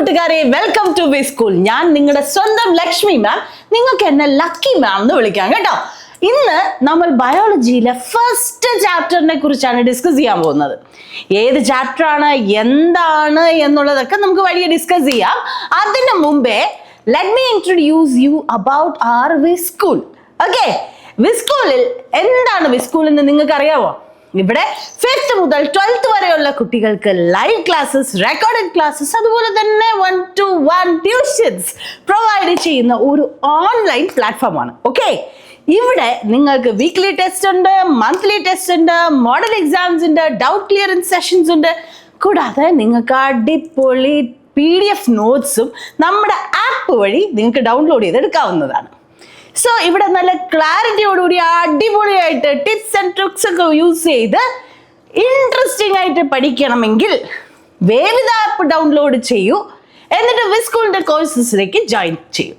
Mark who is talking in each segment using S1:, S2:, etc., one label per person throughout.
S1: കൂട്ടുകാരെ, welcome to V school. ഞാൻ നിങ്ങളുടെ സ്വന്തം ലക്ഷ്മി മാം. നിങ്ങൾക്ക് എന്നെ ലക്കി മാം എന്ന് വിളിക്കാം കേട്ടോ. ഇന്ന് നമ്മൾ ബയോളജിയിലെ ഫസ്റ്റ് ചാപ്റ്ററിനെ കുറിച്ചാണ് ഡിസ്കസ് ചെയ്യാൻ പോകുന്നത്. ഏത് ചാപ്റ്റർ ആണ്, എന്താണ് എന്നുള്ളതൊക്കെ നമുക്ക് വഴിയെ ഡിസ്കസ് ചെയ്യാം. അതിന് മുമ്പേ let me introduce you about our Vschool. Okay, വിസ്കൂളിൽ എന്താണ് വിസ്കൂൾ എന്ന് നിങ്ങൾക്ക് അറിയാമോ? ഇവിടെ 5th മുതൽ 12th വരെയുള്ള കുട്ടികൾക്ക് ലൈവ് ക്ലാസ്സസ്, റെക്കോർഡഡ് ക്ലാസ്സസ്, അതുപോലെ തന്നെ 1-to-1 ട്യൂഷൻസ് പ്രൊവൈഡ് ചെയ്യുന്ന ഒരു ഓൺലൈൻ പ്ലാറ്റ്ഫോമാണ്. ഓക്കെ, ഇവിടെ നിങ്ങൾക്ക് വീക്ക്ലി ടെസ്റ്റ് ഉണ്ട്, മന്ത്ലി ടെസ്റ്റ് ഉണ്ട്, മോഡൽ എക്സാംസ് ഉണ്ട്, ഡൗട്ട് ക്ലിയറൻസ് സെഷൻസ് ഉണ്ട്. കൂടാതെ നിങ്ങൾക്ക് അടിപൊളി PDF നോട്ട്സും നമ്മുടെ ആപ്പ് വഴി നിങ്ങൾക്ക് ഡൗൺലോഡ് ചെയ്തെടുക്കാവുന്നതാണ്. സോ ഇവിടെ നല്ല ക്ലാരിറ്റിയോടുകൂടി അടിപൊളിയായിട്ട് ടിപ്സ് ആൻഡ് ട്രിക്സ് ഒക്കെ യൂസ് ചെയ്ത് ഇൻട്രസ്റ്റിംഗ് ആയിട്ട് പഠിക്കണമെങ്കിൽ വേവിത ആപ്പ് ഡൗൺലോഡ് ചെയ്യൂ. എന്നിട്ട് വിസ്കൂളിന്റെ കോഴ്സസിലേക്ക് ജോയിൻ ചെയ്യൂ.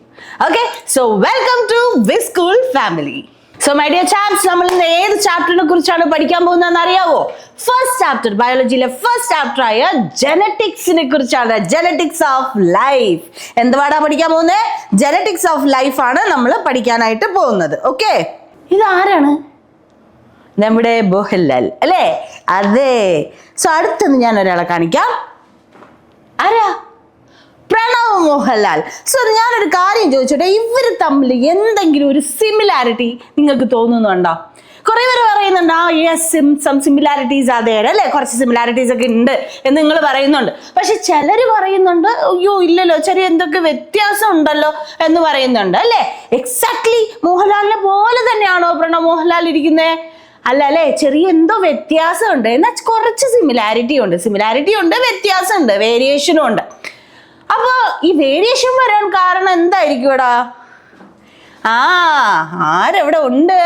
S1: Okay, so welcome to Vschool family. So my dear chaps, നമ്മൾ ഇന്ന് ഏത് ചാപ്റ്ററിനെ കുറിച്ചാണ് പഠിക്കാൻ പോകുന്നതെന്ന് അറിയാവോ? ഫസ്റ്റ് ചാപ്റ്റർ, ബയോളജിയിലെ ഫസ്റ്റ് ചാപ്റ്റർ ആയ ജെനറ്റിക്സിനെ കുറിച്ചാണ്. Genetics of life. എന്തുവാടാ പഠിക്കാൻ പോകുന്നത്? ജെനറ്റിക്സ് ഓഫ് ലൈഫ് ആണ് നമ്മൾ പഠിക്കാനായിട്ട് പോകുന്നത്. ഓക്കെ, ഇതാരാണ്? നമ്മുടെ മോഹൻലാൽ അല്ലേ? അതെ. സോ അടുത്തൊന്ന് ഞാൻ ഒരാളെ കാണിക്കാം. ആരാ? പ്രണവ് മോഹൻലാൽ. സോ ഞാനൊരു കാര്യം ചോദിച്ചോട്ടെ, ഇവർ തമ്മിൽ എന്തെങ്കിലും ഒരു സിമിലാരിറ്റി നിങ്ങൾക്ക് തോന്നുന്നുണ്ടോ? കുറെ പേര് പറയുന്നുണ്ട് സം സിമിലാരിറ്റീസ് അതേ അല്ലേ, കുറച്ച് സിമിലാരിറ്റീസ് ഒക്കെ ഉണ്ട് എന്ന് നിങ്ങൾ പറയുന്നുണ്ട്. പക്ഷെ ചിലര് പറയുന്നുണ്ട് അയ്യോ ഇല്ലല്ലോ, ചെറിയ എന്തൊക്കെ വ്യത്യാസം ഉണ്ടല്ലോ എന്ന് പറയുന്നുണ്ട് അല്ലേ. എക്സാക്ട്ലി മോഹൻലാലിനെ പോലെ തന്നെയാണോ പ്രണവ് മോഹൻലാൽ ഇരിക്കുന്നത്? അല്ല അല്ലേ, ചെറിയ എന്തോ വ്യത്യാസം ഉണ്ട്. എന്നാൽ കുറച്ച് സിമിലാരിറ്റി ഉണ്ട്, വ്യത്യാസം ഉണ്ട്, വേരിയേഷനും ഉണ്ട്. അപ്പൊ ഈ വേരിയേഷൻ വരാൻ കാരണം എന്തായിരിക്കും ഇവിടെ? ആരെവിടെ ഉണ്ട്?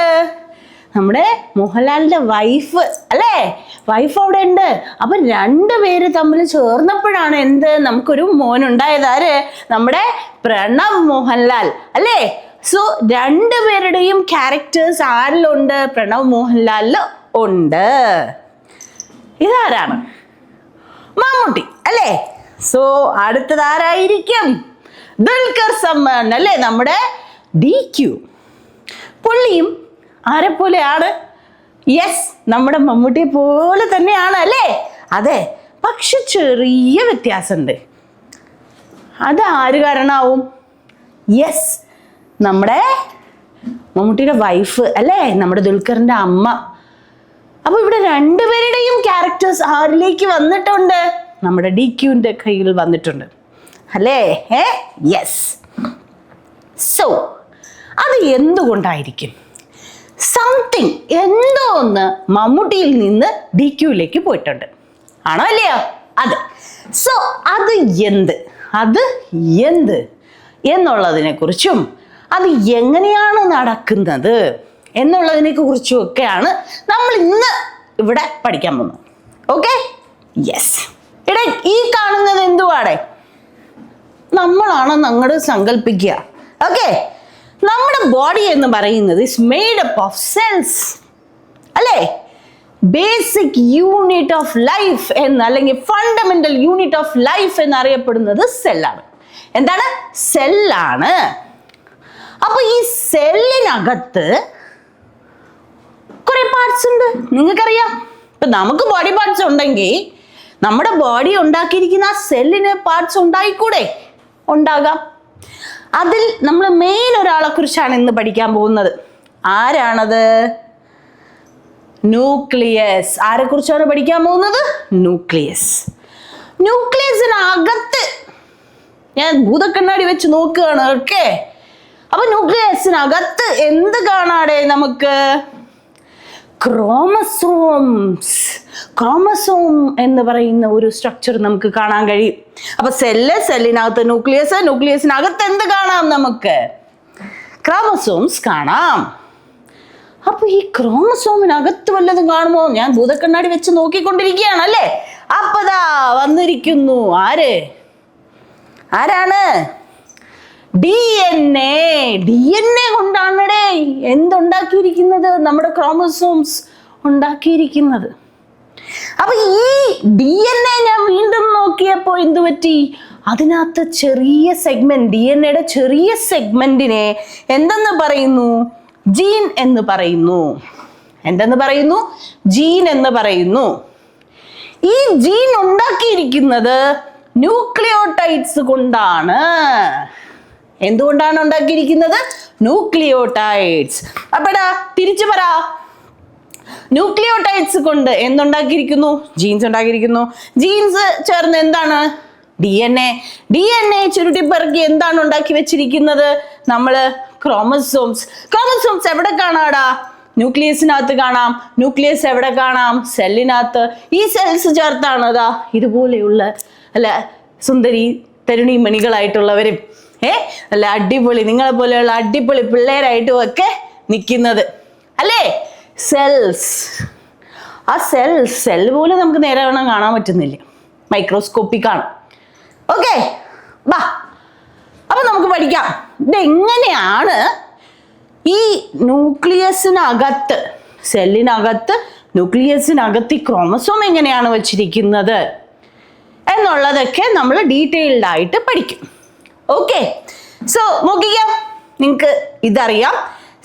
S1: നമ്മുടെ മോഹൻലാലിന്റെ വൈഫ് അല്ലേ? വൈഫ് അവിടെ ഉണ്ട്. അപ്പൊ രണ്ടുപേര് തമ്മിൽ ചേർന്നപ്പോഴാണ് എന്ത്, നമുക്കൊരു മോൻ ഉണ്ടായത്. ആര്? നമ്മുടെ പ്രണവ് മോഹൻലാൽ അല്ലേ? സോ രണ്ടുപേരുടെയും ക്യാരക്ടേഴ്സ് ആരിലുണ്ട്? പ്രണവ് മോഹൻലാലില് ഉണ്ട്. ഇതാരാണ്? മമ്മൂട്ടി അല്ലേ? സോ അടുത്തത് ആരായിരിക്കും? ദുൽഖർ സൽമാൻ അല്ലേ, നമ്മുടെ DQ. പുള്ളിയും ആരെ പോലെയാണ്? യെസ്, നമ്മുടെ മമ്മൂട്ടിയെ പോലെ തന്നെയാണ് അല്ലേ? അതെ, പക്ഷെ ചെറിയ വ്യത്യാസമുണ്ട്. അത് ആര് കാരണമാവും? യെസ്, നമ്മുടെ മമ്മൂട്ടിയുടെ വൈഫ് അല്ലേ, നമ്മുടെ ദുൽഖറിന്റെ അമ്മ. അപ്പൊ ഇവിടെ രണ്ടുപേരുടെയും ക്യാരക്ടേഴ്സ് ആരിലേക്ക് വന്നിട്ടുണ്ട്? നമ്മുടെ DQന്റെ കയ്യിൽ വന്നിട്ടുണ്ട് അല്ലേ? യെസ്. സോ അത് എന്തുകൊണ്ടായിരിക്കും? സംതിങ്, എന്തോ ഒന്ന് മമ്മൂട്ടിയിൽ നിന്ന് DQയിലേക്ക് പോയിട്ടുണ്ട്, ആണോ അല്ലയോ? അതെ. സോ അത് എന്ത് എന്നുള്ളതിനെ കുറിച്ചും അത് എങ്ങനെയാണ് നടക്കുന്നത് എന്നുള്ളതിനെ കുറിച്ചും ഒക്കെയാണ് നമ്മൾ ഇന്ന് ഇവിടെ പഠിക്കാൻ പോകുന്നത്. Okay, yes. എടാ, ഈ കാണുന്നത് എന്തുവാടെ? നമ്മളാണെന്ന് അങ്ങോട്ട് സങ്കല്പിക്കുക. ഓക്കെ, നമ്മുടെ ബോഡി എന്ന് പറയുന്നത് is made up of cells അല്ലേ? ബേസിക് യൂണിറ്റ് ഓഫ് ലൈഫ് എന്ന്, അല്ലെങ്കിൽ ഫണ്ടമെന്റൽ യൂണിറ്റ് ഓഫ് ലൈഫ് എന്നറിയപ്പെടുന്നത് സെല്ലാണ്. എന്താണ്? സെല്ലാണ്. അപ്പൊ ഈ സെല്ലിനകത്ത് കുറെ പാർട്സ് ഉണ്ട്, നിങ്ങൾക്കറിയാം. ഇപ്പൊ നമുക്ക് ബോഡി പാർട്സ് ഉണ്ടെങ്കിൽ നമ്മുടെ ബോഡി ഉണ്ടാക്കിയിരിക്കുന്ന ആ സെല്ലിന് പാർട്സ് ഉണ്ടായിക്കൂടെ? ഉണ്ടാകാം. അതിൽ നമ്മൾ മെയിൻ ഒരാളെ കുറിച്ചാണ് ഇന്ന് പഠിക്കാൻ പോകുന്നത്. ആരാണത്? ന്യൂക്ലിയസ്. ആരെ കുറിച്ചാണ് പഠിക്കാൻ പോകുന്നത്? ന്യൂക്ലിയസ്. ന്യൂക്ലിയസിനകത്ത് ഞാൻ ഭൂതക്കണ്ണാടി വെച്ച് നോക്കുകയാണ്. ഓക്കെ, അപ്പൊ ന്യൂക്ലിയസിനകത്ത് എന്ത് കാണാടെ നമുക്ക്? ക്രോമസോം എന്ന് പറയുന്ന ഒരു സ്ട്രക്ചർ നമുക്ക് കാണാൻ കഴിയും. അപ്പൊ സെല്ലിനകത്ത് ന്യൂക്ലിയസിനകത്ത് എന്ത് കാണാം? നമുക്ക് ക്രോമസോംസ് കാണാം. അപ്പൊ ഈ ക്രോമസോമിനകത്ത് വല്ലതും കാണുമോ? ഞാൻ ഭൂതക്കണ്ണാടി വെച്ച് നോക്കിക്കൊണ്ടിരിക്കുകയാണ് അല്ലേ. അപ്പതാ വന്നിരിക്കുന്നു. ആരാണ്? DNA കൊണ്ടാണ് എന്തുണ്ടാക്കിയിരിക്കുന്നത്? നമ്മുടെ ക്രോമസോംസ് ഉണ്ടാക്കിയിരിക്കുന്നത്. അപ്പൊ ഈ DNA ഞാൻ വീണ്ടും നോക്കിയപ്പോ എന്ത് പറ്റി? അതിനകത്ത് ചെറിയ സെഗ്മെന്റ്, DNA ചെറിയ സെഗ്മെന്റിനെ എന്തെന്ന് പറയുന്നു? ജീൻ എന്ന് പറയുന്നു. എന്തെന്ന് പറയുന്നു? ജീൻ എന്ന് പറയുന്നു. ഈ ജീൻ ഉണ്ടാക്കിയിരിക്കുന്നത് ന്യൂക്ലിയോടൈഡ്സ് കൊണ്ടാണ്. എന്തുകൊണ്ടാണ് ഉണ്ടാക്കിയിരിക്കുന്നത്? ന്യൂക്ലിയോടൈഡ്സ്. അപ്പടാ തിരിച്ചു പറ. ന്യൂക്ലിയോടൈഡ്സ് കൊണ്ട് എന്തുണ്ടാക്കിയിരിക്കുന്നു? ജീൻസ് ഉണ്ടാക്കിയിരിക്കുന്നു. ജീൻസ് ചേർന്ന് എന്താണ്? DNA ചുരുട്ടിപ്പെറുക്കി എന്താണ് ഉണ്ടാക്കി വെച്ചിരിക്കുന്നത്? നമ്മള് ക്രോമസോംസ്. ക്രോമസോംസ് എവിടെ കാണാടാ? ന്യൂക്ലിയസിനകത്ത് കാണാം. ന്യൂക്ലിയസ് എവിടെ കാണാം? സെല്ലിനകത്ത്. ഈ സെൽസ് ചേർത്താണ് അതാ ഇതുപോലെയുള്ള അല്ല സുന്ദരി തരുണി മണികളായിട്ടുള്ളവരും അല്ല അടിപൊളി നിങ്ങളെ പോലെയുള്ള അടിപൊളി പിള്ളേരായിട്ടും ഒക്കെ നിൽക്കുന്നത് അല്ലേ? സെൽസ്. ആ സെൽ പോലും നമുക്ക് നേരെ കാണാൻ പറ്റുന്നില്ല, മൈക്രോസ്കോപ്പിക് ആണ്. ഓക്കെ, വാ അപ്പൊ നമുക്ക് പഠിക്കാം ഇതെങ്ങനെയാണ് ഈ ന്യൂക്ലിയസിനകത്ത്, സെല്ലിനകത്ത് ന്യൂക്ലിയസിനകത്ത് ഈ ക്രോമസോം എങ്ങനെയാണ് വെച്ചിരിക്കുന്നത് എന്നുള്ളതൊക്കെ നമ്മൾ ഡീറ്റെയിൽഡ് ആയിട്ട് പഠിക്കും. ഓക്കെ, സോ നോക്കിക്കാം. നിങ്ങൾക്ക് ഇതറിയാം.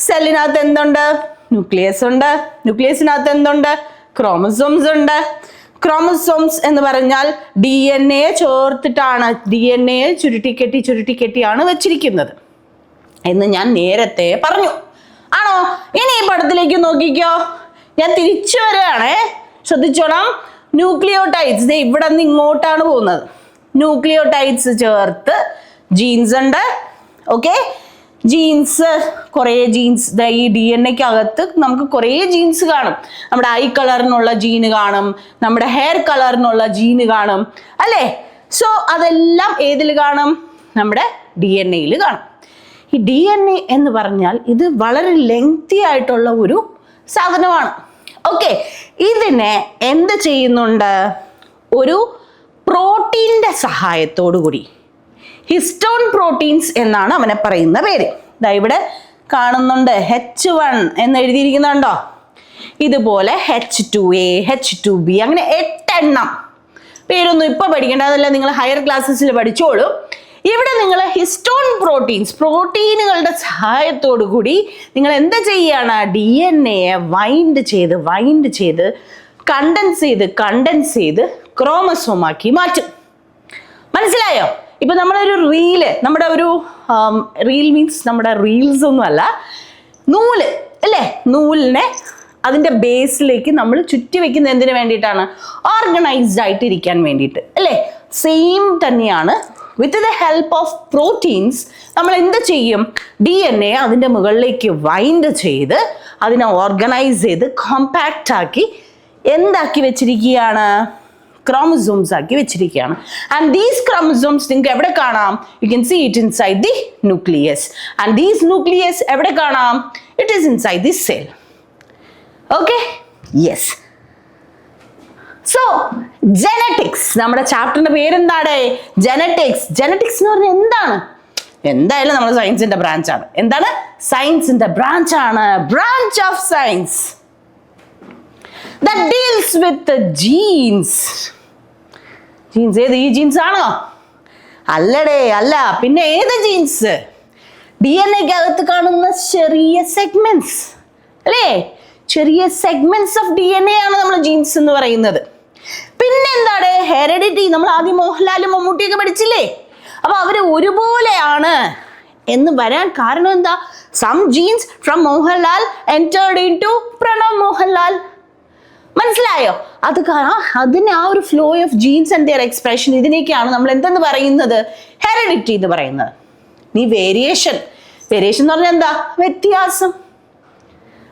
S1: സെല്ലിനകത്ത് എന്തുണ്ട്? ന്യൂക്ലിയസ് ഉണ്ട്. ന്യൂക്ലിയസിനകത്ത് എന്തുണ്ട്? ക്രോമസോംസ് ഉണ്ട്. ക്രോമസോംസ് എന്ന് പറഞ്ഞാൽ DNA ചേർത്തിട്ടാണ്, DNA ചുരുട്ടിക്കെട്ടിയാണ് വെച്ചിരിക്കുന്നത് എന്ന് ഞാൻ നേരത്തെ പറഞ്ഞു. ആണോ? ഇനി ഈ പടത്തിലേക്ക് നോക്കിക്കോ. ഞാൻ തിരിച്ചു വരികയാണേ, ശ്രദ്ധിച്ചോളാം. ന്യൂക്ലിയോടൈഡ്സ് ഇവിടെ നിന്ന് ഇങ്ങോട്ടാണ് പോകുന്നത്. ന്യൂക്ലിയോടൈഡ്സ് ചേർത്ത് ജീൻസ് ഉണ്ട്. ഓക്കെ, ജീൻസ്, കുറേ ജീൻസ്. ഈ DNA-ക്കകത്ത് നമുക്ക് കുറേ ജീൻസ് കാണും. നമ്മുടെ ഐ കളറിനുള്ള ജീന് കാണും, നമ്മുടെ ഹെയർ കളറിനുള്ള ജീന് കാണും അല്ലേ? സോ അതെല്ലാം ഏതിൽ കാണും? നമ്മുടെ DNA-യിൽ കാണും. ഈ DNA എന്ന് പറഞ്ഞാൽ ഇത് വളരെ ലെങ്തി ആയിട്ടുള്ള ഒരു സാധനമാണ്. ഓക്കെ, ഇതിനെ എന്ത് ചെയ്യുന്നുണ്ട്? ഒരു പ്രോട്ടീൻ്റെ സഹായത്തോടു കൂടി, ഹിസ്റ്റോൺ പ്രോട്ടീൻസ് എന്നാണ് അവനെ പറയുന്ന പേര്. ദാ ഇവിടെ കാണുന്നുണ്ട് H1 എന്ന് എഴുതിയിരിക്കുന്നുണ്ടോ? ഇതുപോലെ H2A, H2B അങ്ങനെ 8 എണ്ണം. പേരൊന്നും ഇപ്പൊ പഠിക്കേണ്ട, അതല്ല നിങ്ങൾ ഹയർ ക്ലാസ്സസിൽ പഠിച്ചോളൂ. ഇവിടെ നിങ്ങൾ ഹിസ്റ്റോൺ പ്രോട്ടീൻസ്, പ്രോട്ടീനുകളുടെ സഹായത്തോടു കൂടി നിങ്ങൾ എന്താ ചെയ്യാണ്? DNA-യെ വൈൻഡ് ചെയ്ത് കണ്ടൻസ് ചെയ്ത് ക്രോമസോമാക്കി മാറ്റും. മനസ്സിലായോ? ഇപ്പൊ നമ്മളൊരു നമ്മുടെ ഒരു റീൽ മീൻസ് നമ്മുടെ റീൽസ് ഒന്നും അല്ല, നൂല് അല്ലേ? നൂലിനെ അതിൻ്റെ ബേസിലേക്ക് നമ്മൾ ചുറ്റി വെക്കുന്ന എന്തിനു വേണ്ടിയിട്ടാണ്? ഓർഗനൈസ്ഡ് ആയിട്ട് ഇരിക്കാൻ വേണ്ടിയിട്ട് അല്ലേ? സെയിം തന്നെയാണ്. With the help of proteins നമ്മൾ എന്ത് ചെയ്യും? DNA അതിൻ്റെ മുകളിലേക്ക് വൈൻഡ് ചെയ്ത് അതിനെ ഓർഗനൈസ് ചെയ്ത് കോമ്പാക്റ്റ് ആക്കി എന്താക്കി വെച്ചിരിക്കുകയാണ്? ക്രോമസോംസ് ആക്കി വെച്ചിരിക്കുകയാണ്. ആൻഡ് ദീസ് ക്രോമസോംസ് നിങ്ങൾക്ക് എവിടെ കാണാം? You can see it inside the nucleus. And these nucleus എവിടെ കാണാം? It is inside the cell. Okay, yes. So genetics, നമ്മുടെ ചാപ്റ്ററിന്റെ പേരെന്താണ്? ജെനറ്റിക്സ്. ജെനറ്റിക്സ് എന്ന് പറഞ്ഞാൽ എന്താണ്? എന്തായാലും നമ്മുടെ സയൻസിന്റെ ബ്രാഞ്ചാണ്. എന്താണ്? സയൻസിന്റെ ബ്രാഞ്ചാണ്. Branch of science that deals with the genes. Genes ഏത്? ഈ ജീൻസ് ആണോ? അല്ലടേ, അല്ല. പിന്നെ ഏത് ജീൻസ്? DNA-ക്കകത്ത് കാണുന്ന ചെറിയ സെഗ്മെന്റ്സ് അല്ലേ? ചെറിയ സെഗ്മെന്റ്സ് ഓഫ് DNA ആണ് നമ്മൾ ജീൻസ് എന്ന് പറയുന്നത്. പിന്നെ എന്താണ്? ഹെറിഡിറ്റി. നമ്മൾ ആദ്യം മോഹൻലാലും മമ്മൂട്ടിയൊക്കെ പഠിച്ചില്ലേ? അപ്പൊ അവര് ഒരുപോലെയാണ് എന്ന് വരാൻ കാരണം എന്താ? Some genes from Mohanlal entered into Pranav Mohanlal. മനസ്സിലായോ? അത് അതിന് ആ ഒരു flow of genes and their expression, ഇതിനേക്കാണ് നമ്മൾ എന്തെന്ന് പറയുന്നത്? ഹെറിഡിറ്റി എന്ന് പറയുന്നത്. നീ വേരിയേഷൻ എന്ന് പറഞ്ഞാൽ എന്താ? വ്യത്യാസം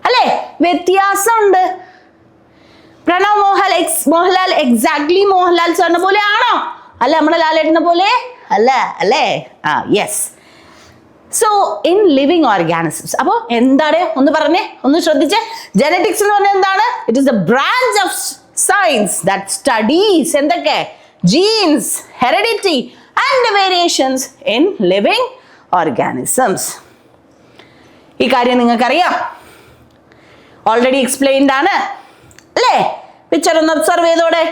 S1: അല്ലേ? വ്യത്യാസം ഉണ്ട്. പ്രണവ് മോഹൻലാൽ എക്സാക്ട്ലി മോഹൻലാൽ സാറിനെ പോലെ ആണോ? അല്ല. നമ്മുടെ ലാലേട്ടനെ പോലെ അല്ല അല്ലേ? Yes. So in living organisms. അപ്പോൾ എന്താണ്? ഒന്ന് പറഞ്ഞേ, ഒന്ന് ശ്രദ്ധിച്ചേ. ജെനറ്റിക്സ് എന്ന് പറഞ്ഞാൽ എന്താണ്? It is a branch of science that studies എന്തൊക്കെ? Genes, heredity and variations in living organisms. ഈ കാര്യം നിങ്ങൾക്കറിയാം, ഓൾറെഡി എക്സ്പ്ലെയിൻഡ് ആണ് അല്ലേ? പിക്ചർ ഒന്ന് ഒബ്സർവ് ചെയ്തോടെ.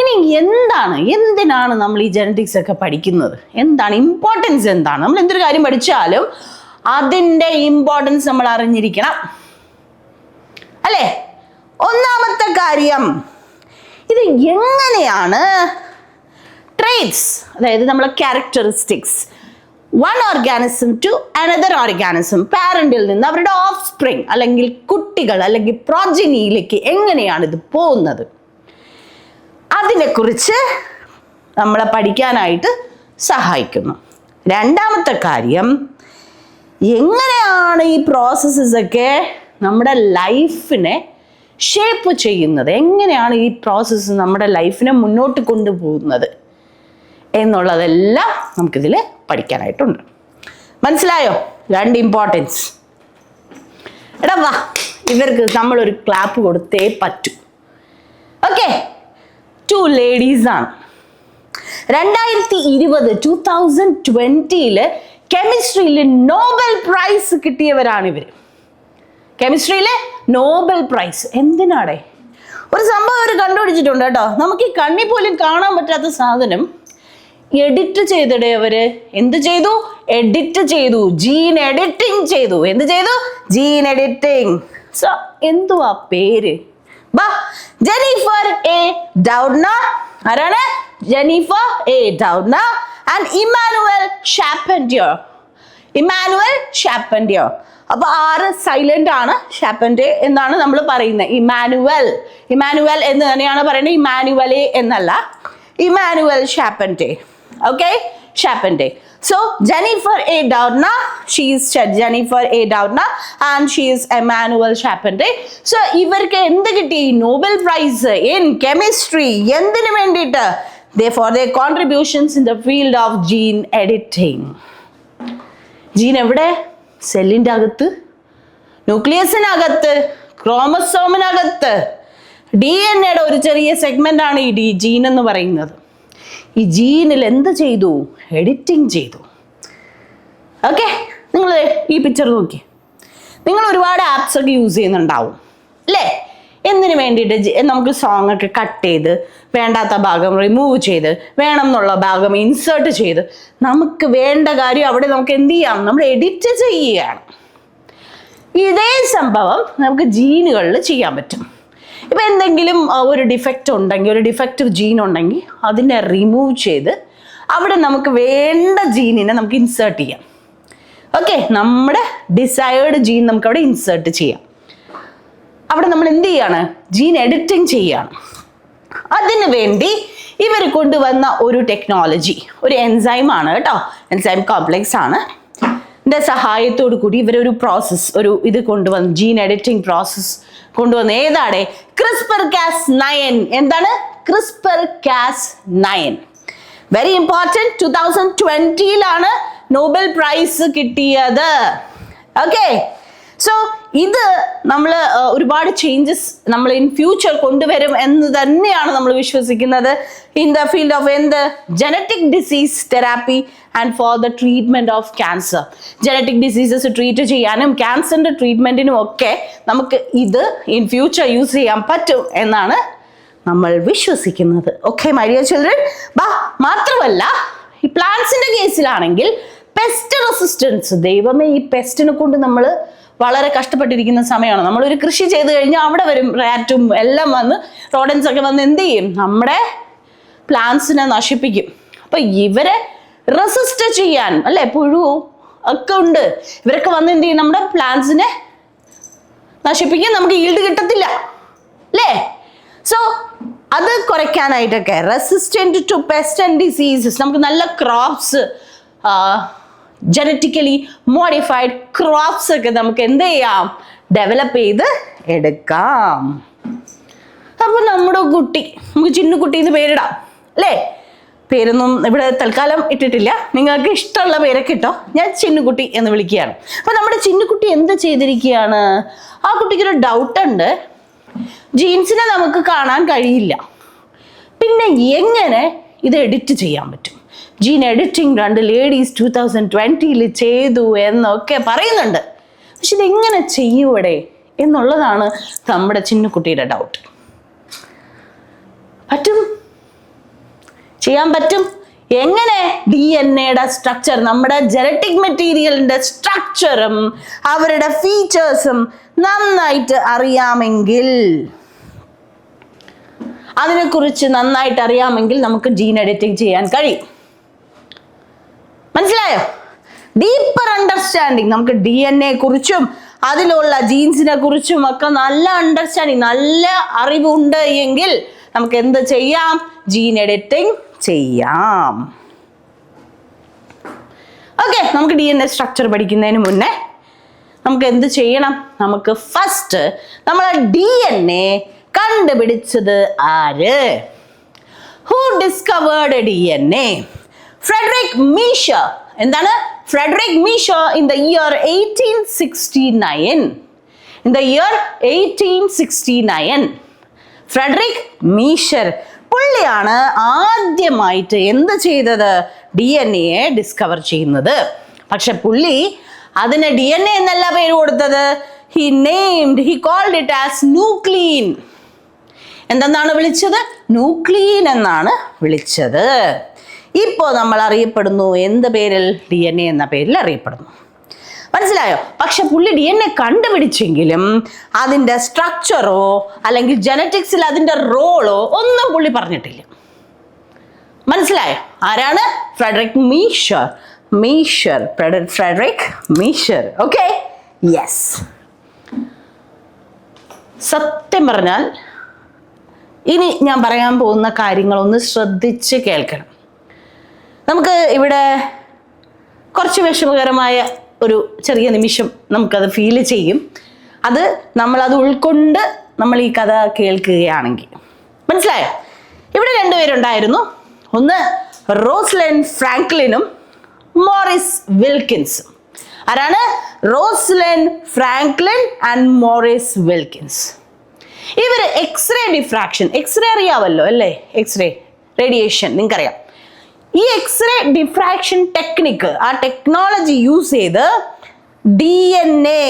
S1: ഇനി എന്തിനാണ് നമ്മൾ ഈ ജനറ്റിക്സ് ഒക്കെ പഠിക്കുന്നത്? എന്താണ് ഇമ്പോർട്ടൻസ്? എന്താണ് നമ്മൾ എന്തൊരു കാര്യം പഠിച്ചാലും അതിൻ്റെ ഇമ്പോർട്ടൻസ് നമ്മൾ അറിഞ്ഞിരിക്കണം, അല്ലേ? ഒന്നാമത്തെ കാര്യം, ഇത് എങ്ങനെയാണ് ട്രേറ്റ്സ്, അതായത് നമ്മളെ characteristics, one organism to another organism, പാരന്റിൽ നിന്ന് അവരുടെ ഓഫ് സ്പ്രിങ് അല്ലെങ്കിൽ കുട്ടികൾ അല്ലെങ്കിൽ പ്രോജനിയിലേക്ക് എങ്ങനെയാണ് ഇത് പോകുന്നത്, അതിനെക്കുറിച്ച് നമ്മളെ പഠിക്കാനായിട്ട് സഹായിക്കുന്നു. രണ്ടാമത്തെ കാര്യം, എങ്ങനെയാണ് ഈ പ്രോസസ്സസ് ഒക്കെ നമ്മുടെ ലൈഫിനെ ഷേപ്പ് ചെയ്യുന്നത്, എങ്ങനെയാണ് ഈ പ്രോസസ്സ് നമ്മുടെ ലൈഫിനെ മുന്നോട്ട് കൊണ്ടുപോകുന്നത് എന്നുള്ളതെല്ലാം നമുക്കിതിൽ പഠിക്കാനായിട്ടുണ്ട്. മനസ്സിലായോ? രണ്ട് ഇമ്പോർട്ടൻസ്. എടാ വാ, ഇവർക്ക് നമ്മളൊരു ക്ലാപ്പ് കൊടുത്തേ പറ്റൂ. ഓക്കെ, 2 ലേഡീസാണ്. 2020 കെമിസ്ട്രിയിൽ നോബൽ പ്രൈസ് കിട്ടിയവരാണ് ഇവർ. കെമിസ്ട്രിയിലെ നോബൽ പ്രൈസ്. എന്തിനാടെ? ഒരു സംഭവം അവർ കണ്ടുപിടിച്ചിട്ടുണ്ട് കേട്ടോ. നമുക്ക് ഈ കണ്ണി പോലും കാണാൻ പറ്റാത്ത സാധനം എഡിറ്റ് ചെയ്തിടെ അവര്. എന്ത് ചെയ്തു? എഡിറ്റ് ചെയ്തു, ജീൻ എഡിറ്റിംഗ് ചെയ്തു. എന്ത് ചെയ്തു? Gene editing. സോ എന്തുവാ പേര്? Jennifer A Doudna. ആരാണ്? Jennifer A Doudna and Emmanuelle Charpentier. Emmanuelle Charpentier. അപ്പൊ 6 സൈലന്റ് ആണ്, ഷാപ്പൻഡെ എന്നാണ് നമ്മൾ പറയുന്നത്. ഇമ്മാനുവൽ എന്ന് തന്നെയാണ് പറയുന്നത്, ഇമ്മാനുവലെ എന്നല്ല. Emmanuel ഷാപ്പൻഡെ. Okay, Charpentier. So Jennifer A. Doudna, she is Jennifer A. Doudna and she is Emmanuel Charpentier. So ഇവർക്ക് എന്ത് കിട്ടി? Nobel prize in chemistry. എന്തിനു വേണ്ടിയിട്ട്? For their contributions in the field of gene editing. Gene എവിടെ? സെല്ലിൻ്റെ അകത്ത്, ന്യൂക്ലിയസിനകത്ത്, ക്രോമസോമിനകത്ത്, DNA-യുടെ ഒരു ചെറിയ സെഗ്മെന്റ് ആണ് ഈ ജീൻ എന്ന് പറയുന്നത്. ഈ ജീനിൽ എന്ത് ചെയ്തു? എഡിറ്റിംഗ് ചെയ്തു. ഓക്കെ, നിങ്ങൾ ഈ പിക്ചർ നോക്കി. നിങ്ങൾ ഒരുപാട് ആപ്സ് ഒക്കെ യൂസ് ചെയ്യുന്നുണ്ടാവും അല്ലേ? എന്തിനു വേണ്ടിയിട്ട്? നമുക്ക് സോങ് ഒക്കെ കട്ട് ചെയ്ത് വേണ്ടാത്ത ഭാഗം റിമൂവ് ചെയ്ത് വേണം എന്നുള്ള ഭാഗം ഇൻസേർട്ട് ചെയ്ത് നമുക്ക് വേണ്ട കാര്യം അവിടെ നമുക്ക് എന്ത് ചെയ്യാം? നമ്മൾ എഡിറ്റ് ചെയ്യുകയാണ്. ഇതേ സംഭവം നമുക്ക് ജീനുകളിൽ ചെയ്യാൻ പറ്റും. ഇപ്പം എന്തെങ്കിലും ഒരു ഡിഫക്റ്റ് ഉണ്ടെങ്കിൽ, ഒരു ഡിഫക്റ്റീവ് ജീൻ ഉണ്ടെങ്കിൽ അതിനെ റിമൂവ് ചെയ്ത് അവിടെ നമുക്ക് വേണ്ട ജീനിനെ നമുക്ക് ഇൻസേർട്ട് ചെയ്യാം. ഓക്കെ, നമ്മുടെ ഡിസയേർഡ് ജീൻ നമുക്ക് അവിടെ ഇൻസേർട്ട് ചെയ്യാം. അവിടെ നമ്മൾ എന്ത് ചെയ്യാണ്? ജീൻ എഡിറ്റിംഗ് ചെയ്യാണ്. അതിനു വേണ്ടി ഇവർ കൊണ്ടുവന്ന ഒരു ടെക്നോളജി, ഒരു എൻസൈമാണ് കേട്ടോ. എൻസൈം കോംപ്ലെക്സ് ആണ്. ഇതിൻ്റെ സഹായത്തോടു കൂടി ഇവരൊരു പ്രോസസ്സ്, ഒരു ഇത് കൊണ്ടുവന്നു, ജീൻ എഡിറ്റിംഗ് പ്രോസസ്സ് കൊണ്ടുവന്നു. ഏതാണ്? CRISPR-Cas9. എന്താണ്? CRISPR-Cas9. Very important. 2020 Nobel prize കിട്ടിയത്. ഓക്കെ, സോ ഇത് നമ്മൾ ഒരുപാട് ചേഞ്ചസ് നമ്മൾ ഇൻ ഫ്യൂച്ചർ കൊണ്ടുവരും എന്ന് തന്നെയാണ് നമ്മൾ വിശ്വസിക്കുന്നത്. ഇൻ ദ ഫീൽഡ് ഓഫ് എന്ത്? Genetic disease therapy and for the treatment of cancer. Genetic diseases treat ചെയ്യാനും ക്യാൻസറിന്റെ ട്രീറ്റ്മെന്റിനും ഒക്കെ നമുക്ക് ഇത് ഇൻ ഫ്യൂച്ചർ യൂസ് ചെയ്യാൻ പറ്റും എന്നാണ് നമ്മൾ വിശ്വസിക്കുന്നത്. Okay my dear children. മാത്രമല്ല ഈ പ്ലാന്റ്സിന്റെ കേസിലാണെങ്കിൽ പെസ്റ്റ് റെസിസ്റ്റൻസ്. ദൈവമേ, ഈ പെസ്റ്റിനെ കൊണ്ട് നമ്മൾ വളരെ കഷ്ടപ്പെട്ടിരിക്കുന്ന സമയമാണ്. നമ്മളൊരു കൃഷി ചെയ്ത് കഴിഞ്ഞാൽ അവിടെ വരും റാറ്റും എല്ലാം വന്ന്, റോഡൻസ് ഒക്കെ വന്ന് എന്ത് ചെയ്യും? നമ്മുടെ പ്ലാന്റ്സിനെ നശിപ്പിക്കും. അപ്പൊ ഇവരെ റെസിസ്റ്റ് ചെയ്യാൻ, അല്ലെ, പുഴു ഒക്കെ ഉണ്ട്, ഇവരൊക്കെ വന്ന് എന്ത് ചെയ്യും? നമ്മുടെ പ്ലാന്റ്സിനെ നശിപ്പിക്കാൻ. നമുക്ക് ഈൽഡ് കിട്ടത്തില്ല അല്ലേ? സോ അത് കുറയ്ക്കാനായിട്ടൊക്കെ resistant to pest and diseases, നമുക്ക് നല്ല ക്രോപ്സ്, ജനറ്റിക്കലി മോഡിഫൈഡ് ക്രോപ്സ് ഒക്കെ നമുക്ക് എന്ത് ചെയ്യാം? ഡെവലപ്പ് ചെയ്ത് എടുക്കാം. അപ്പൊ നമ്മുടെ കുട്ടി, നമുക്ക് ചിന്നുകുട്ടി എന്ന് പേരിടാം അല്ലേ? പേരൊന്നും ഇവിടെ തൽക്കാലം ഇട്ടിട്ടില്ല, നിങ്ങൾക്ക് ഇഷ്ടമുള്ള പേരൊക്കെ ഇട്ടോ. ഞാൻ ചിന്നുകുട്ടി എന്ന് വിളിക്കുകയാണ്. അപ്പൊ നമ്മുടെ ചിന്നുകുട്ടി എന്ത് ചെയ്തിരിക്കുകയാണ്? ആ കുട്ടിക്കൊരു ഡൗട്ട് ഉണ്ട്. ജീൻസിനെ നമുക്ക് കാണാൻ കഴിയില്ല, പിന്നെ എങ്ങനെ ഇത് എഡിറ്റ് ചെയ്യാൻ പറ്റും? ജീൻ എഡിറ്റിംഗ് 2 ലേഡീസ് 2020 ചെയ്തു എന്നൊക്കെ പറയുന്നുണ്ട്. പക്ഷെ ഇതെങ്ങനെ ചെയ്യൂടെ എന്നുള്ളതാണ് നമ്മുടെ ചിന്നുകുട്ടിയുടെ ഡൗട്ട്. പറ്റും, ചെയ്യാൻ പറ്റും. എങ്ങനെ? DNA സ്ട്രക്ചർ, നമ്മുടെ ജനറ്റിക് മെറ്റീരിയലിന്റെ സ്ട്രക്ചറും അവരുടെ ഫീച്ചേഴ്സും നന്നായിട്ട് അറിയാമെങ്കിൽ, അതിനെക്കുറിച്ച് നന്നായിട്ട് അറിയാമെങ്കിൽ നമുക്ക് ജീൻ എഡിറ്റിംഗ് ചെയ്യാൻ കഴിയും. മനസ്സിലായോ? ഡീപ്പർ അണ്ടർസ്റ്റാൻഡിങ്, നമുക്ക് DNA കുറിച്ചും അതിലുള്ള ജീൻസിനെ കുറിച്ചും ഒക്കെ നല്ല അണ്ടർസ്റ്റാൻഡിങ്, നല്ല അറിവുണ്ട് എങ്കിൽ നമുക്ക് എന്ത് ചെയ്യാം? ജീൻ എഡിറ്റിംഗ് ചെയ്യാം. ഓക്കെ, നമുക്ക് DNA സ്ട്രക്ചർ പഠിക്കുന്നതിന് മുന്നേ നമുക്ക് എന്ത് ചെയ്യണം? നമുക്ക് ഫസ്റ്റ് നമ്മളെ DNA കണ്ടുപിടിച്ചത് ആര്? Who discovered DNA? Friedrich Miescher. എന്താണ്? Friedrich Miescher in the year 1869. In the year 1869 Friedrich Miescher പുള്ളിയാണ് ആദ്യമായിട്ട് എന്ത് ചെയ്തത്? DNA ഡിസ്കവർ ചെയ്യുന്നത്. പക്ഷെ പുള്ളി അതിന് DNA എന്നല്ല പേര് കൊടുത്തത്. he called it as nuclein. എന്തെന്നാണ് വിളിച്ചത്? ന്യൂക്ലിയൻ എന്നാണ് വിളിച്ചത്. ഇപ്പോൾ നമ്മൾ അറിയപ്പെടുന്നു എന്ത് പേരിൽ? DNA എന്ന പേരിൽ അറിയപ്പെടുന്നു. മനസ്സിലായോ? പക്ഷെ പുള്ളി DNA കണ്ടുപിടിച്ചെങ്കിലും അതിൻ്റെ സ്ട്രക്ചറോ അല്ലെങ്കിൽ ജനറ്റിക്സിൽ അതിൻ്റെ റോളോ ഒന്നും പുള്ളി പറഞ്ഞിട്ടില്ല. മനസ്സിലായോ? ആരാണ്? Friedrich Miescher. Friedrich Miescher. Okay, yes. സത്യം പറഞ്ഞാൽ ഇനി ഞാൻ പറയാൻ പോകുന്ന കാര്യങ്ങളൊന്ന് ശ്രദ്ധിച്ച് കേൾക്കണം. നമുക്ക് ഇവിടെ കുറച്ച് വിഷമകരമായ ഒരു ചെറിയ നിമിഷം നമുക്കത് ഫീൽ ചെയ്യും. അത് നമ്മളത് ഉൾക്കൊണ്ട് നമ്മൾ ഈ കഥ കേൾക്കുകയാണെങ്കിൽ. മനസ്സിലായോ? ഇവിടെ രണ്ടുപേരുണ്ടായിരുന്നു. ഒന്ന് റോസ്ലിൻ ഫ്രാങ്ക്ലിനും മോറിസ് വിൽക്കിൻസും. ആരാണ്? Rosalind Franklin and Maurice Wilkins. ഇവർ എക്സ്റേ ഡിഫ്രാക്ഷൻ, എക്സ്റേ അറിയാമല്ലോ അല്ലേ? എക്സ്റേ റേഡിയേഷൻ നിങ്ങൾക്കറിയാം. ഈ എക്സ്റേ ഡിഫ്രാക്ഷൻ ടെക്നിക്ക്, ആ ടെക്നോളജി യൂസ് ചെയ്ത് DNA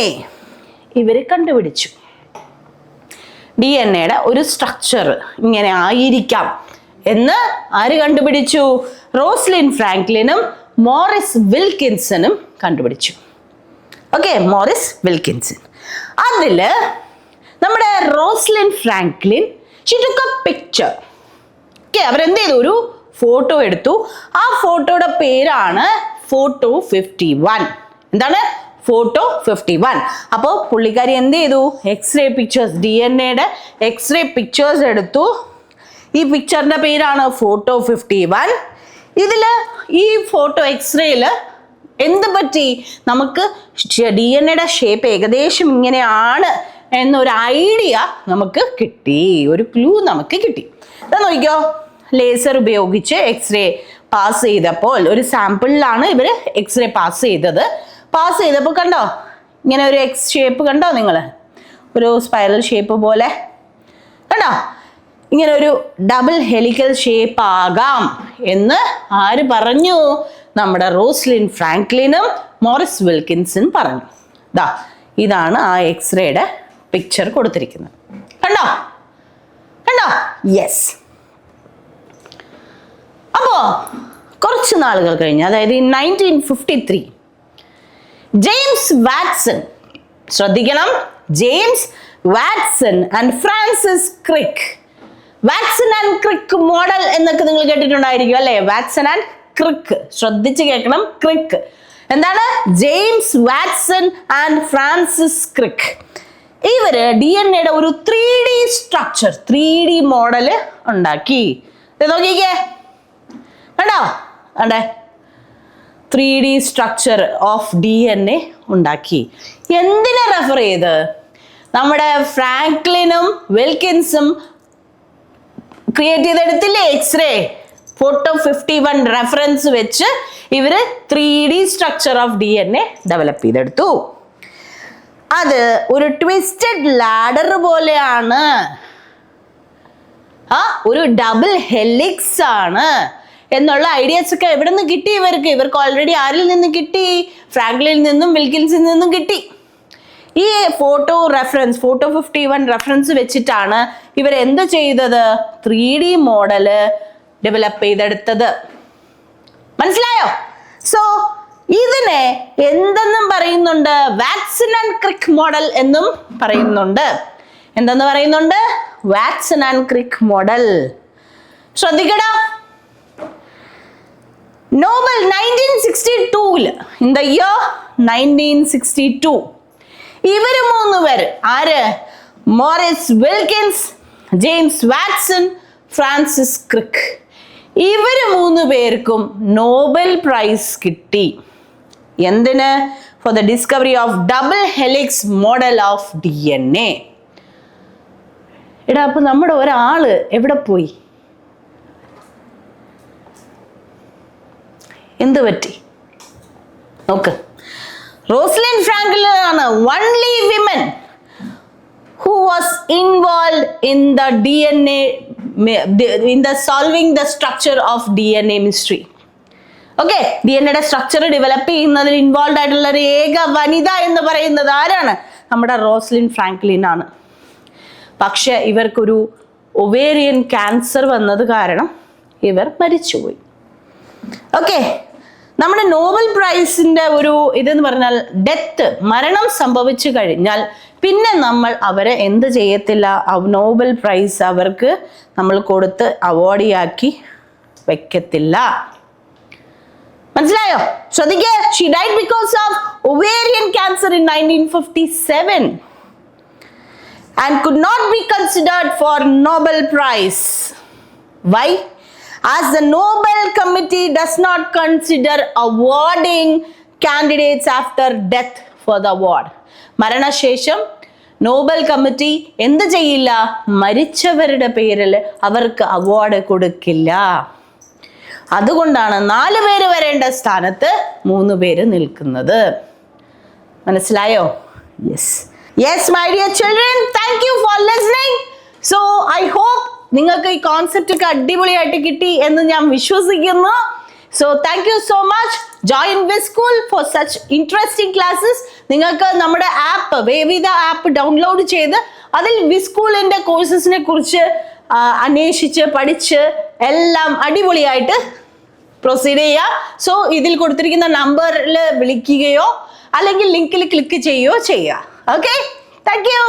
S1: ഇവർ കണ്ടുപിടിച്ചു. DNA ഒരു സ്ട്രക്ചർ ഇങ്ങനെ ആയിരിക്കാം എന്ന് ആര് കണ്ടുപിടിച്ചു? റോസ്ലിൻ ഫ്രാങ്ക്ലിനും മോറിസ് വിൽക്കിൻസണും കണ്ടുപിടിച്ചു. Okay, Maurice Wilkinson. അതില് നമ്മുടെ Rosalind Franklin she took a picture. Okay, അവരെന്ത് ചെയ്തു? ഒരു ഫോട്ടോ എടുത്തു. ആ ഫോട്ടോയുടെ പേരാണ് ഫോട്ടോ 51. എന്താണ്? ഫോട്ടോ 51. അപ്പോൾ പുള്ളിക്കാരി എന്ത് ചെയ്തു? X-ray pictures, DNA x-ray pictures എടുത്തു. ഈ പിക്ചറിന്റെ പേരാണ് ഫോട്ടോ 51. ഇതില് ഈ ഫോട്ടോ എക്സ്റേയിൽ എന്ത് പറ്റി? നമുക്ക് DNA ഷേപ്പ് ഏകദേശം ഇങ്ങനെയാണ് എന്നൊരു ഐഡിയ നമുക്ക് കിട്ടി, ഒരു ക്ലൂ നമുക്ക് കിട്ടി. ഇതാ നോക്കിക്കോ, ലേസർ ഉപയോഗിച്ച് എക്സ്റേ പാസ് ചെയ്തപ്പോൾ ഒരു സാമ്പിളിലാണ് ഇവർ എക്സ്റേ പാസ് ചെയ്തത്. പാസ് ചെയ്തപ്പോൾ കണ്ടോ ഇങ്ങനെ ഒരു എക്സ് ഷേപ്പ് കണ്ടോ? നിങ്ങൾ ഒരു സ്പൈറൽ ഷേപ്പ് പോലെ കണ്ടോ? ഇങ്ങനെ ഒരു ഡബിൾ ഹെലിക്കൽ ഷേപ്പ് ആകാം എന്ന് ആര് പറഞ്ഞു? നമ്മുടെ റോസ്ലിൻ ഫ്രാങ്ക്ലിനും മോറിസ് വിൽക്കിൻസൺ പറഞ്ഞു. ഇതാണ് ആ എക്സ്റേയുടെ പിക്ചർ കൊടുത്തിരിക്കുന്നത്. കണ്ടോ? യെസ്. അപ്പോ കുറച്ച് നാളുകൾ കഴിഞ്ഞ്, അതായത് 1953 ജെയിംസ് വാട്സൺ, ശ്രദ്ധിക്കണം, James Watson and Francis Crick. Watson and Crick model എന്നൊക്കെ നിങ്ങൾ കേട്ടിട്ടുണ്ടായിരിക്കും അല്ലേ? വാട്സൺ ആൻഡ് ക്രിക്ക്, ശ്രദ്ധിച്ച് കേൾക്കണം. ക്രിക്ക് എന്താണ്? James Watson and Francis Crick. ഇവര് DNA ഒരു 3D സ്ട്രക്ചർ, 3D മോഡല് ഉണ്ടാക്കി. നോക്കിക്കേ, കണ്ടോ? അതെ, 3D സ്ട്രക്ചർ ഓഫ് DNA ഉണ്ടാക്കി. എന്തിനെ റെഫർ ചെയ്ത്? നമ്മുടെ ഫ്രാങ്ക്ലിനും വിൽക്കിൻസും ക്രിയേറ്റ് ചെയ്തെടുത്തില്ലേ എക്സ്റേ, ഫോട്ടോ 51 റെഫറൻസ് വെച്ച് ഇവര് 3D structure of DNA develop ചെയ്തെടുത്തു. അത് ഒരു ട്വിസ്റ്റഡ് ലാഡർ പോലെയാണ്, ഒരു ഡബിൾ ഹെലിക്സ് ആണ് എന്നുള്ള ഐഡിയാസ് ഒക്കെ എവിടെ നിന്ന് കിട്ടി ഇവർക്ക്? ഇവർക്ക് ഓൾറെഡി ആരിൽ നിന്ന് കിട്ടി? ഫ്രാങ്ക്ലിനിൽ നിന്നും വിൽക്കിൻസിൽ നിന്നും കിട്ടി. ഈ ഫോട്ടോ 51 റെഫറൻസ് വെച്ചിട്ടാണ് ഇവർ എന്ത് ചെയ്തത്? 3D മോഡല് ഡെവലപ്പ് ചെയ്തെടുത്തത്. മനസ്സിലായോ? സോ ഇതിനെ എന്തെന്നും പറയുന്നുണ്ട്? വാട്സൺ ആൻഡ് ക്രിക്ക് മോഡൽ എന്നും പറയുന്നുണ്ട്. എന്തെന്ന് പറയുന്നുണ്ട്? Watson and Crick model. ശ്രദ്ധിക്കടാ. നോബൽ 1962 in the year 1962 ഇവര് 3 പേര് ആര്? Maurice Wilkins, James Watson, Francis Crick. ഇവര് 3 പേർക്കും നോബൽ പ്രൈസ് കിട്ടി. എന്തിന്? For the discovery of double helix model of DNA. എടാ, അപ്പൊ നമ്മുടെ ഒരാള് എവിടെ പോയി? എന്ത് പറ്റി നോക്ക്. റോസ്ലിൻ ഫ്രാങ്ക്ലിൻ ആണ് only women who was involved in the DNA in the solving the structure of DNA mystery. Okay, DNA structure develop ചെയ്യുന്നതിൽ ഇൻവോൾവ് ആയിട്ടുള്ള ഒരു ഏക വനിത എന്ന് പറയുന്നത് ആരാണ്? നമ്മുടെ റോസ്ലിൻ ഫ്രാങ്ക്ലിൻ ആണ്. പക്ഷെ ഇവർക്കൊരു ഒവേറിയൻ ക്യാൻസർ വന്നത് കാരണം ഇവർ മരിച്ചുപോയി. ഓക്കെ, നമ്മുടെ നോബൽ പ്രൈസിന്റെ ഒരു ഇതെന്ന് പറഞ്ഞാൽ ഡെത്ത്, മരണം സംഭവിച്ചു കഴിഞ്ഞാൽ പിന്നെ നമ്മൾ അവരെ എന്ത് ചെയ്യത്തില്ല? നോബൽ പ്രൈസ് അവർക്ക് നമ്മൾ കൊടുത്ത് അവാർഡിയാക്കി വെക്കത്തില്ല. മനസ്സിലായോ? ശ്രദ്ധിക്കേ. She died because of ovarian cancer in 1957 and could not be considered for Nobel Prize. Why? As the Nobel Committee does not consider awarding candidates after death for the award. മരണശേഷം Nobel committee എന്ത് ചെയ്യില്ല? മരിച്ചവരുടെ പേരിൽ അവർക്ക് award കൊടുക്കില്ല. അതുകൊണ്ടാണ് 4 പേര് വരേണ്ട സ്ഥാനത്ത് 3 പേര് നിൽക്കുന്നത്. മനസ്സിലായോ? Yes, my dear children, thank you for listening. So I hope നിങ്ങൾക്ക് ഈ കോൺസെപ്റ്റ് ഒക്കെ അടിപൊളിയായിട്ട് കിട്ടി എന്ന് ഞാൻ വിശ്വസിക്കുന്നു. So thank you so much. Join Vischool for such interesting classes. നിങ്ങൾക്ക് നമ്മുടെ ആപ്പ് വേവിത ആപ്പ് ഡൗൺലോഡ് ചെയ്ത് അതിൽ വിസ്കൂളിന്റെ കോഴ്സസിനെ കുറിച്ച് അന്വേഷിച്ച് പഠിച്ച് എല്ലാം അടിപൊളിയായിട്ട് പ്രൊസീഡ് ചെയ്യുക. സോ ഇതിൽ കൊടുത്തിരിക്കുന്ന നമ്പറിൽ വിളിക്കുകയോ അല്ലെങ്കിൽ ലിങ്കിൽ ക്ലിക്ക് ചെയ്യുകയോ ചെയ്യുക. Okay, thank you.